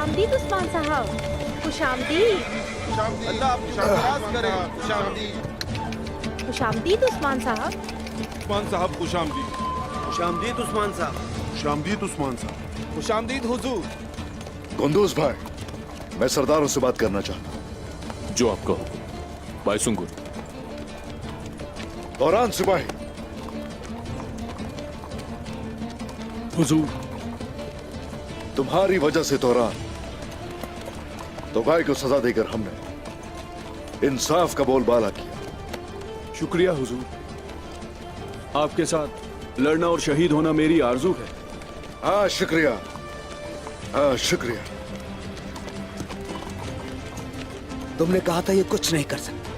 खुशामदीद उस्मान साहब, खुशामदीद। अल्लाह आपकी बर्दाश्त करे। खुशामदीद। खुशामदीद उस्मान साहब। उस्मान साहब खुशामदीद। खुशामदीद उस्मान साहब। खुशामदीद उस्मान साहब। खुशामदीद हुजूर। कुंदूज भाई, मैं सरदारों से बात करना चाहता हूँ। जो आपका हुक्म। बायसुंगुर। दौरान सिपाही। हुजूर। तुम्हारी वजह से दौरान तो गाय को सजा देकर हमने इंसाफ का बोलबाला किया। शुक्रिया हुजूर। आपके साथ लड़ना और शहीद होना मेरी आरजू है। हाँ शुक्रिया, हाँ शुक्रिया। तुमने कहा था ये कुछ नहीं कर सकता,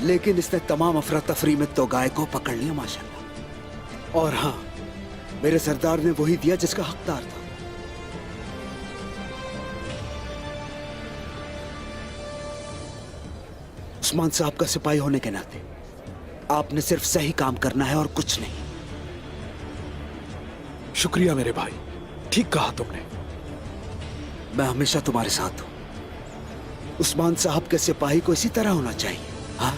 लेकिन इसने तमाम अफरा तफरी में तो गाय को पकड़ लिया माशाल्लाह। और हाँ, मेरे सरदार ने वही दिया जिसका हकदार था। उस्मान साहब का सिपाही होने के नाते आपने सिर्फ सही काम करना है और कुछ नहीं। शुक्रिया मेरे भाई, ठीक कहा तुमने। मैं हमेशा तुम्हारे साथ हूं। उस्मान साहब के सिपाही को इसी तरह होना चाहिए। हाँ।